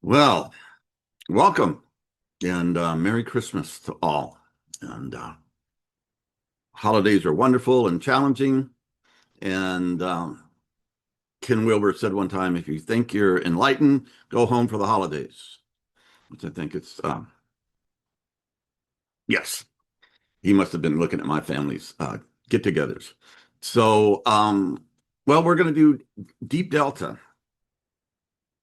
Well, welcome and Merry Christmas to all. And holidays are wonderful and challenging. And Ken Wilber said one time, if you think you're enlightened, go home for the holidays, which I think it's, yes, he must have been looking at my family's get togethers. So, well, we're going to do Deep Delta.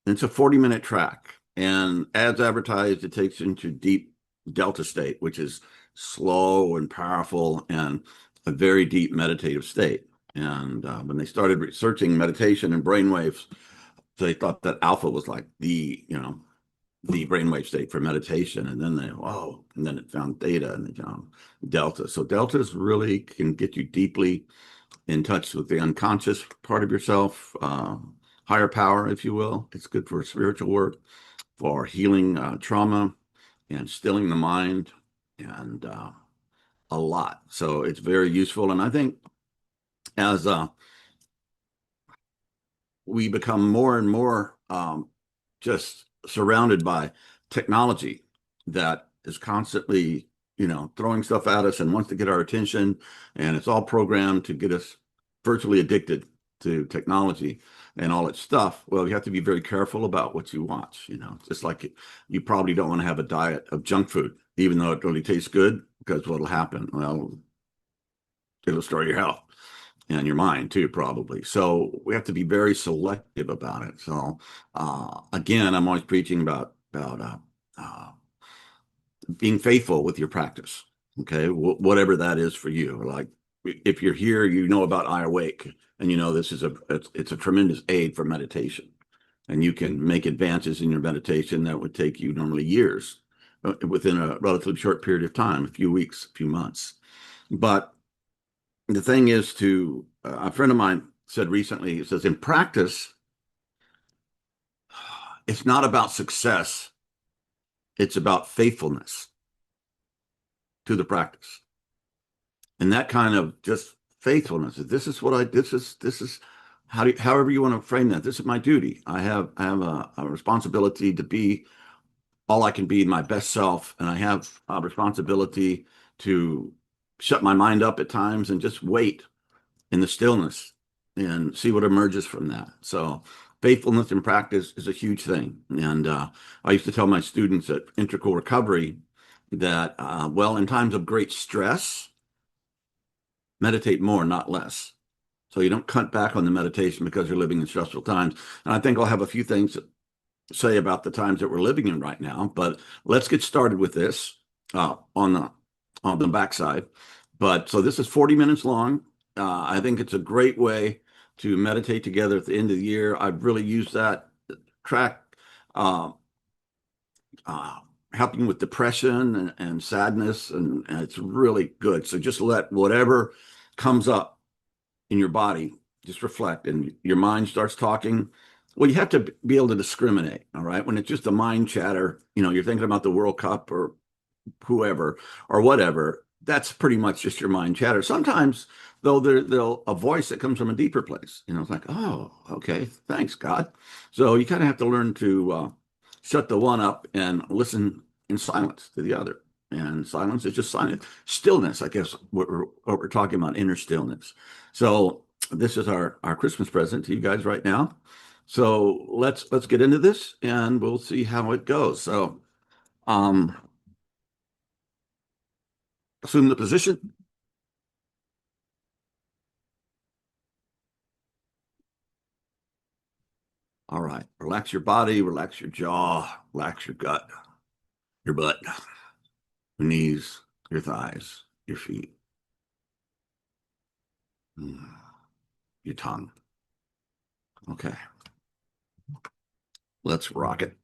It's a 40-minute track. And as advertised, it takes you into deep delta state, which is slow and powerful and a very deep meditative state. And when they started researching meditation and brainwaves, they thought that alpha was like the brainwave state for meditation. And then and then it found theta and they found delta. So deltas really can get you deeply in touch with the unconscious part of yourself, higher power, if you will. It's good for spiritual work, for healing trauma and stilling the mind, and a lot. So it's very useful. And I think as we become more and more just surrounded by technology that is constantly, throwing stuff at us and wants to get our attention, and it's all programmed to get us virtually addicted to technology and all its stuff. Well, you have to be very careful about what you watch. Just like you probably don't want to have a diet of junk food, even though it really tastes good, because what'll happen? Well, it'll destroy your health and your mind too, probably. So we have to be very selective about it. So again, I'm always preaching about being faithful with your practice. Okay, whatever that is for you. Like if you're here, about WeAwake, and this is it's a tremendous aid for meditation, and you can make advances in your meditation that would take you normally years within a relatively short period of time, a few weeks, a few months. But the thing is a friend of mine said recently, he says, in practice, it's not about success. It's about faithfulness to the practice. And that kind of just faithfulness. This is however you want to frame that. This is my duty. I have a responsibility to be all I can be, my best self. And I have a responsibility to shut my mind up at times and just wait in the stillness and see what emerges from that. So faithfulness in practice is a huge thing. And I used to tell my students at Integral Recovery that, well, in times of great stress, meditate more, not less. So you don't cut back on the meditation because you're living in stressful times. And I think I'll have a few things to say about the times that we're living in right now. But let's get started with this on the backside. But so this is 40 minutes long. I think it's a great way to meditate together at the end of the year. I've really used that track, uh, uh, helping with depression and sadness, and it's really good. So just let whatever comes up in your body just reflect, and your mind starts talking. Well, you have to be able to discriminate. All right, when it's just a mind chatter, you're thinking about the World Cup or whoever or whatever, that's pretty much just your mind chatter. Sometimes, though, there'll a voice that comes from a deeper place. It's like, oh, okay, thanks, God. So you kind of have to learn to shut the one up and listen in silence to the other. And silence is just silence. Stillness, I guess, what we're talking about, inner stillness. So this is our Christmas present to you guys right now. So let's get into this and we'll see how it goes. So um assume the position. All right. Relax your body, relax your jaw, relax your gut, your butt, your knees, your thighs, your feet, your tongue. Okay. Let's rock it.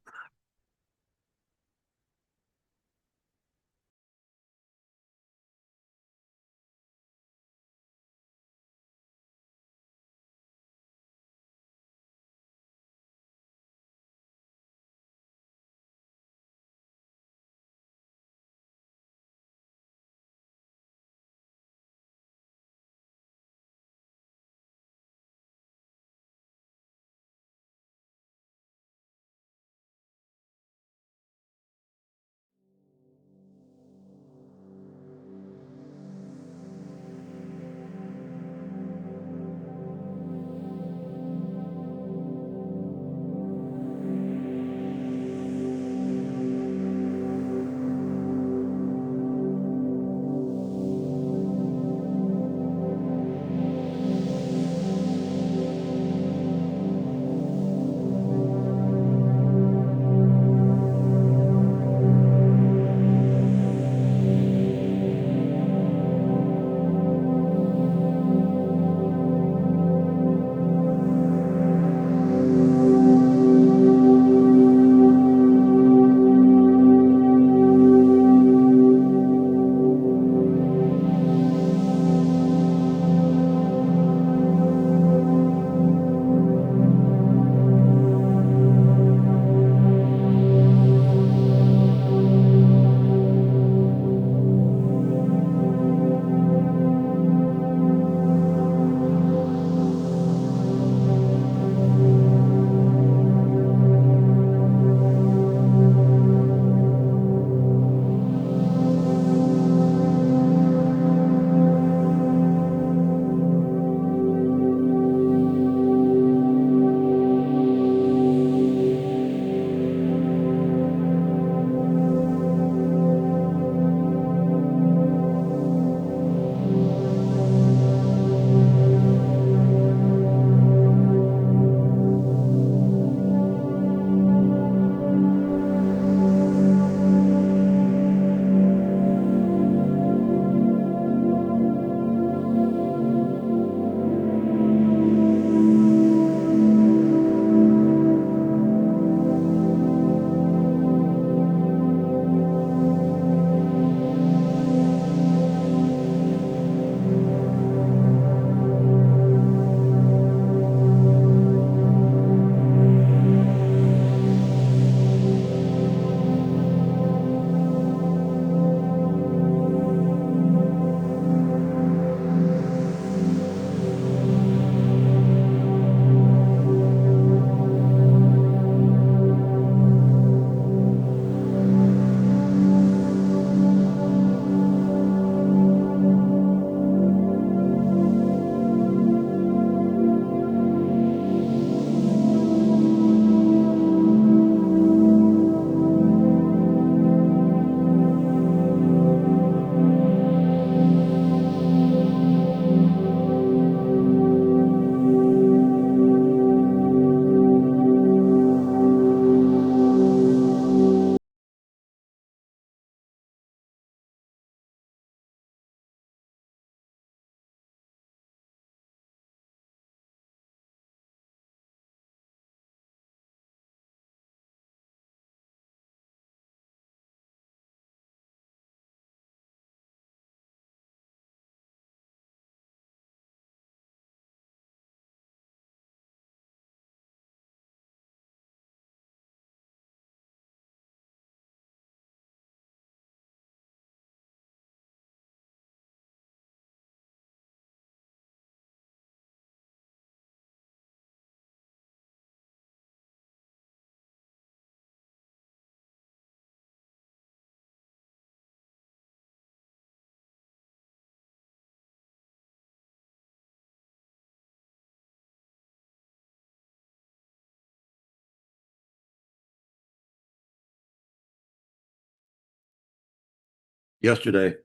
Yesterday,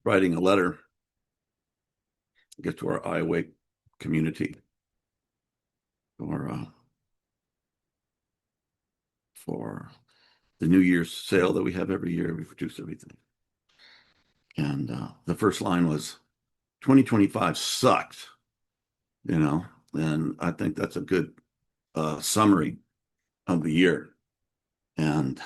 writing a letter, I guess, to our WeAwake community for the New Year's sale that we have every year. We produce everything. And the first line was, 2025 sucked, and I think that's a good summary of the year. And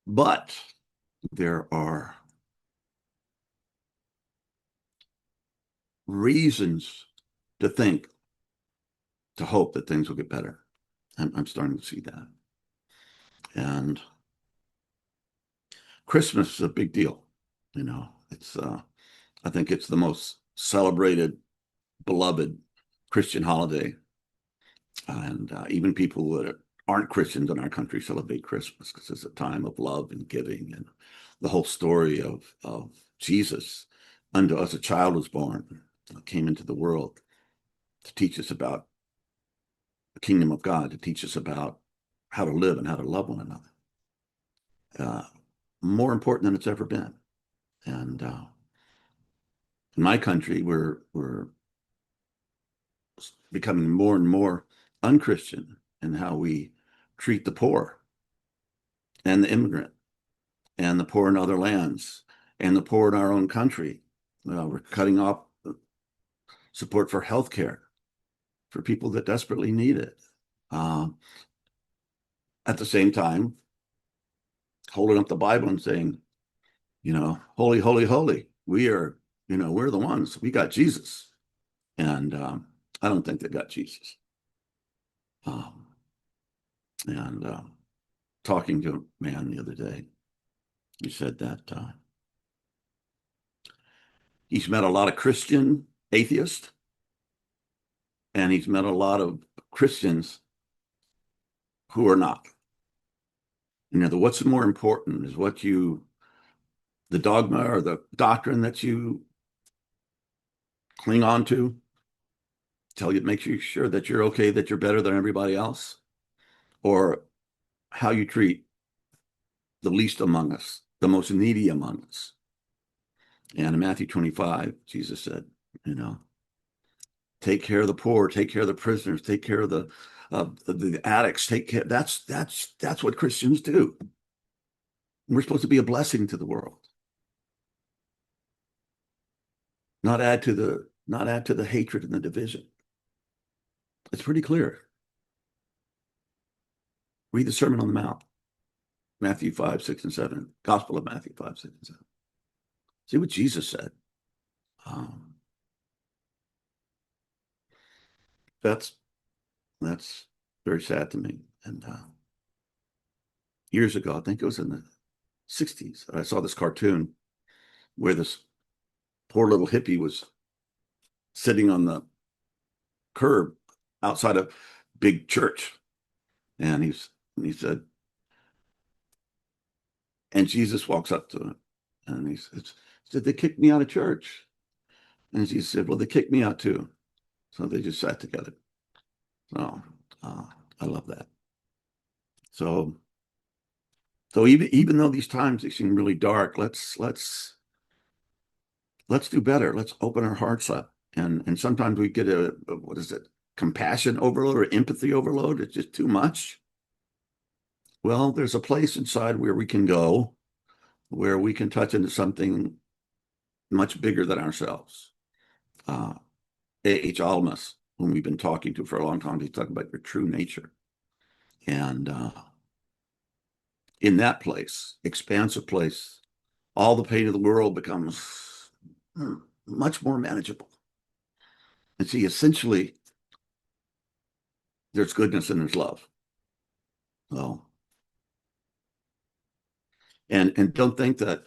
but there are reasons to think, to hope that things will get better. I'm starting to see that. And Christmas is a big deal. It's I think it's the most celebrated, beloved Christian holiday. And even people that aren't Christians in our country celebrate Christmas because it's a time of love and giving, and the whole story of Jesus. Unto us a child was born, came into the world to teach us about the kingdom of God, to teach us about how to live and how to love one another. More important than it's ever been. And in my country, we're becoming more and more unchristian in how we treat the poor and the immigrant and the poor in other lands and the poor in our own country. We're cutting off support for healthcare for people that desperately need it. At the same time, holding up the Bible and saying, holy, holy, holy. We're the ones. We got Jesus. And I don't think they got Jesus. And talking to a man the other day, he said that he's met a lot of Christian atheists, and he's met a lot of Christians who are not. What's more important is the dogma or the doctrine that you cling on to, makes you sure that you're okay, that you're better than everybody else, or how you treat the least among us, the most needy among us. And in Matthew 25, Jesus said, take care of the poor, take care of the prisoners, take care of the addicts, take care. That's what Christians do. We're supposed to be a blessing to the world, not add to the hatred and the division. It's pretty clear. Read the Sermon on the Mount, Matthew 5, 6, and 7, Gospel of Matthew 5, 6, and 7. See what Jesus said. That's very sad to me. And years ago, I think it was in the 60s, I saw this cartoon where this poor little hippie was sitting on the curb outside a big church. And he said, and Jesus walks up to him and he said, they kicked me out of church. And Jesus said, well, they kicked me out too. So they just sat together. So I love that. So even though these times they seem really dark, let's do better. Let's open our hearts up. And sometimes we get what is it? Compassion overload or empathy overload. It's just too much. Well, there's a place inside where we can go, where we can touch into something much bigger than ourselves. A.H. Almas, whom we've been talking to for a long time, he's talking about your true nature. And in that place, expansive place, all the pain of the world becomes much more manageable. And see, essentially, there's goodness and there's love. Well, and don't think that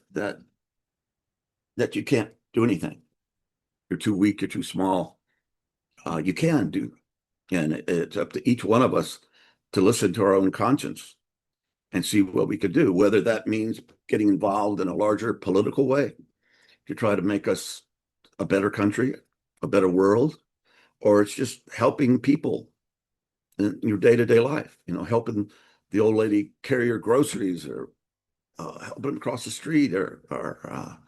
you can't do anything. You're too weak, you're too small. You can do, and it's up to each one of us to listen to our own conscience and see what we could do, whether that means getting involved in a larger political way to try to make us a better country, a better world, or it's just helping people in your day-to-day life, helping the old lady carry your groceries, or helping them across the street, or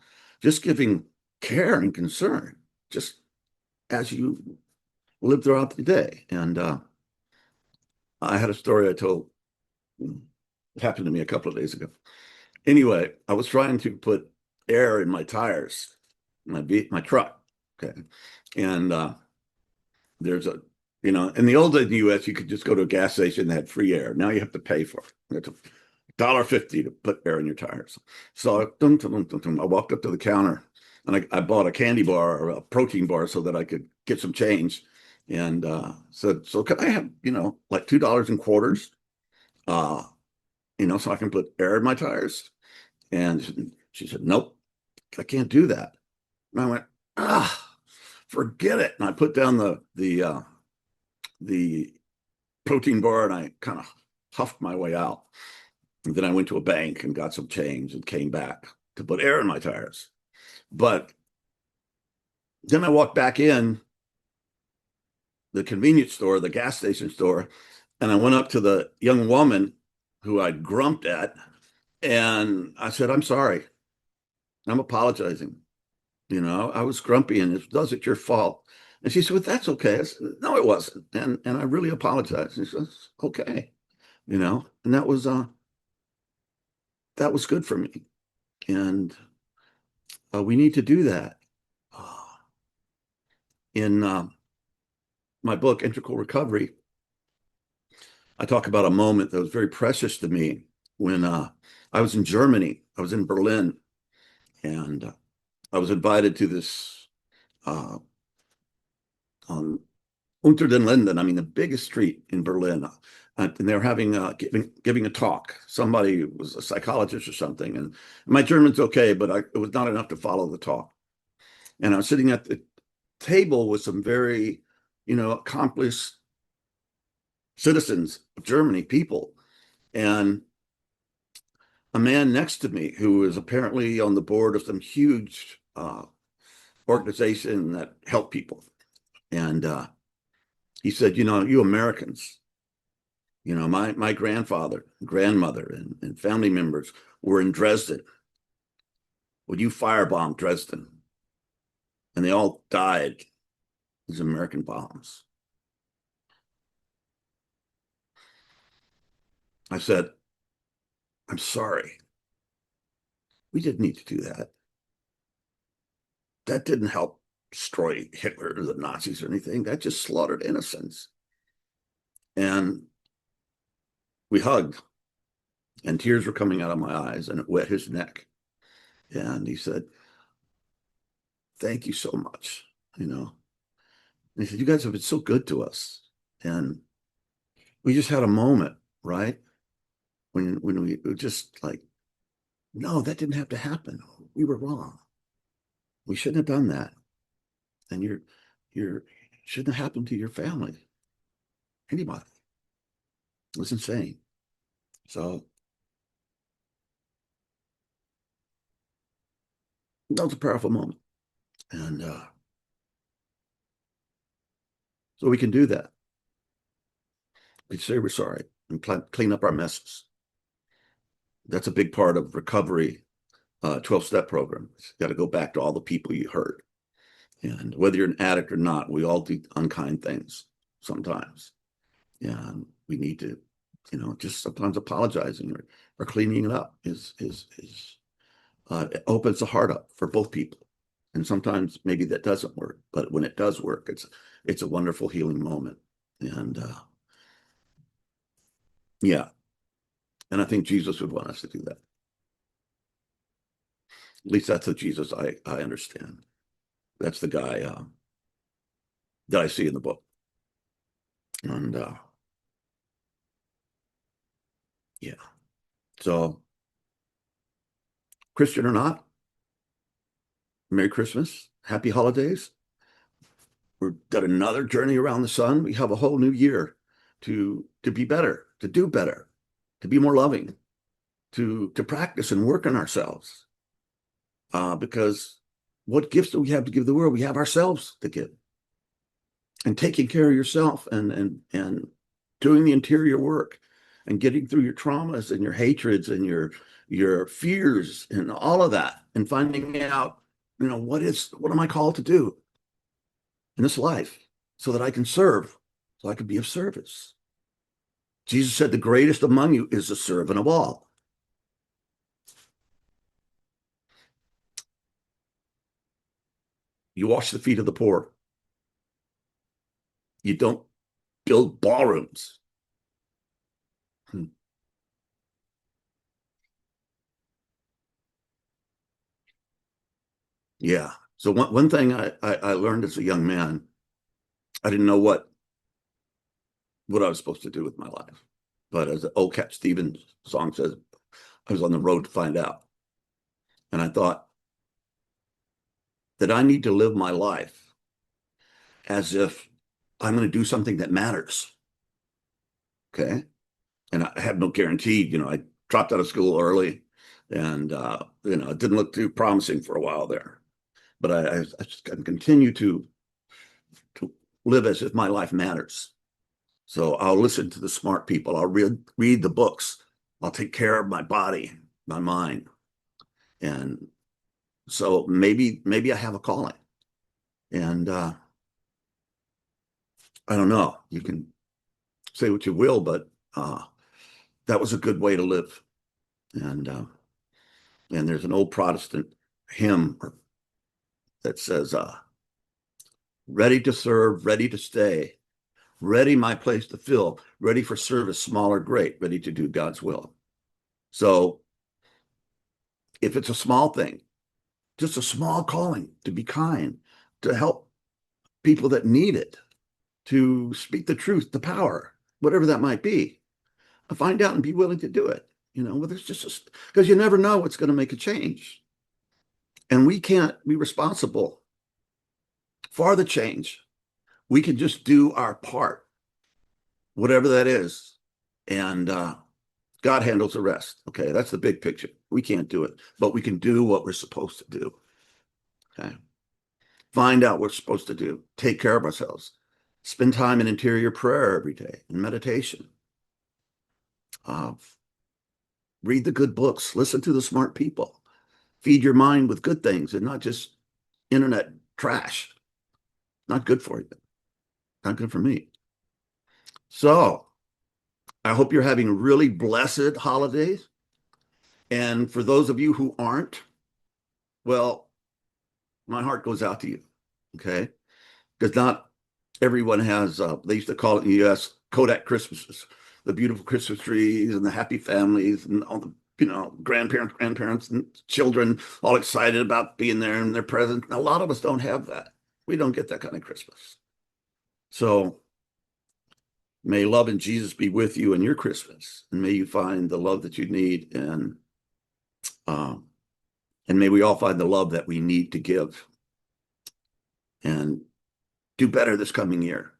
just giving care and concern, just as you live throughout the day. And I had a story I told. It happened to me a couple of days ago. Anyway, I was trying to put air in my tires, my truck. Okay. And there's a, in the old days in the US, you could just go to a gas station that had free air. Now you have to pay for it. It's $1.50 to put air in your tires. So I walked up to the counter, and I bought a candy bar or a protein bar so that I could get some change. And said, so can I have, like $2 in quarters? So I can put air in my tires. And she said, nope, I can't do that. And I went, forget it. And I put down the protein bar, and I kind of huffed my way out. And then I went to a bank and got some change and came back to put air in my tires. But then I walked back in the convenience store, the gas station store, and I went up to the young woman who I'd grumped at, and I said, I'm sorry. I'm apologizing. I was grumpy, and it wasn't your fault. And she said, well, that's okay. I said, no, it wasn't. And I really apologize. And she says, okay. And that was good for me. And we need to do that. In my book, Integral Recovery, I talk about a moment that was very precious to me when I was in Germany. I was in Berlin, and I was invited to this on Unter den Linden, the biggest street in Berlin. And they were having giving a talk. Somebody was a psychologist or something, and my German's okay, but it was not enough to follow the talk. And I was sitting at the table with some very, accomplished citizens of Germany, people, and a man next to me who is apparently on the board of some huge organization that help people. And he said, you Americans, my grandfather, grandmother, and family members were in Dresden when you firebombed Dresden, and they all died. These American bombs. I said, I'm sorry. We didn't need to do that. That didn't help destroy Hitler or the Nazis or anything. That just slaughtered innocents. And we hugged, and tears were coming out of my eyes, and it wet his neck. And he said, thank you so much. And he said, you guys have been so good to us. And we just had a moment, right? When we were just like, no, that didn't have to happen. We were wrong. We shouldn't have done that. And you're shouldn't have happened to your family. Anybody. It was insane. So that was a powerful moment. And so we can do that. We say we're sorry and clean up our messes. That's a big part of recovery, 12-step program. You got to go back to all the people you hurt. And whether you're an addict or not, we all do unkind things sometimes. And we need to, just sometimes apologizing or cleaning it up it opens the heart up for both people. And sometimes maybe that doesn't work, but when it does work, it's a wonderful healing moment. And yeah. And I think Jesus would want us to do that. At least that's the Jesus I understand. That's the guy that I see in the book. And yeah. So, Christian or not, Merry Christmas, Happy Holidays. We've got another journey around the sun. We have a whole new year to be better, to do better, to be more loving, to practice and work on ourselves. Because what gifts do we have to give the world? We have ourselves to give. And taking care of yourself and doing the interior work and getting through your traumas and your hatreds and your fears and all of that, and finding out, what am I called to do in this life so that I can serve, so I can be of service. Jesus said, the greatest among you is the servant of all. You wash the feet of the poor. You don't build ballrooms. Yeah. So one thing I learned as a young man, I didn't know what I was supposed to do with my life. But as the old Cat Stevens song says, I was on the road to find out. And I thought that I need to live my life as if I'm going to do something that matters. Okay. And I have no guarantee. I dropped out of school early, and it didn't look too promising for a while there. But I just continue to live as if my life matters. So I'll listen to the smart people. I'll read the books. I'll take care of my body, my mind. And so maybe I have a calling. And I don't know. You can say what you will, but that was a good way to live. And there's an old Protestant hymn that says, ready to serve, ready to stay, ready my place to fill, ready for service, small or great, ready to do God's will. So if it's a small thing, just a small calling to be kind, to help people that need it, to speak the truth, the power, whatever that might be, find out and be willing to do it. Whether it's just because you never know what's going to make a change. And we can't be responsible for the change. We can just do our part, whatever that is. And God handles the rest. Okay, that's the big picture. We can't do it, but we can do what we're supposed to do. Okay. Find out what we're supposed to do. Take care of ourselves. Spend time in interior prayer every day and meditation. Read the good books. Listen to the smart people. Feed your mind with good things and not just internet trash. Not good for you. Not good for me. So I hope you're having really blessed holidays. And for those of you who aren't, well, my heart goes out to you. Okay. Because not everyone has, they used to call it in the US Kodak Christmases, the beautiful Christmas trees and the happy families and all the, grandparents and children all excited about being there and their present. A lot of us don't have that. We don't get that kind of Christmas. So may love and Jesus be with you in your Christmas, and may you find the love that you need, and may we all find the love that we need to give and do better this coming year.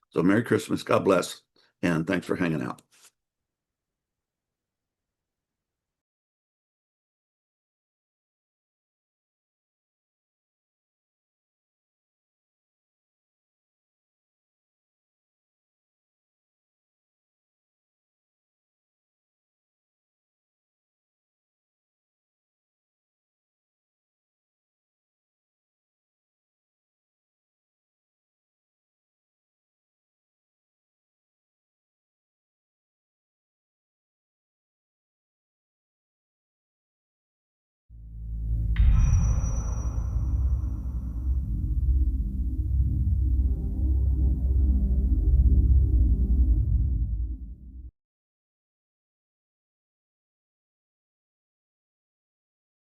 So Merry Christmas, God bless, and thanks for hanging out.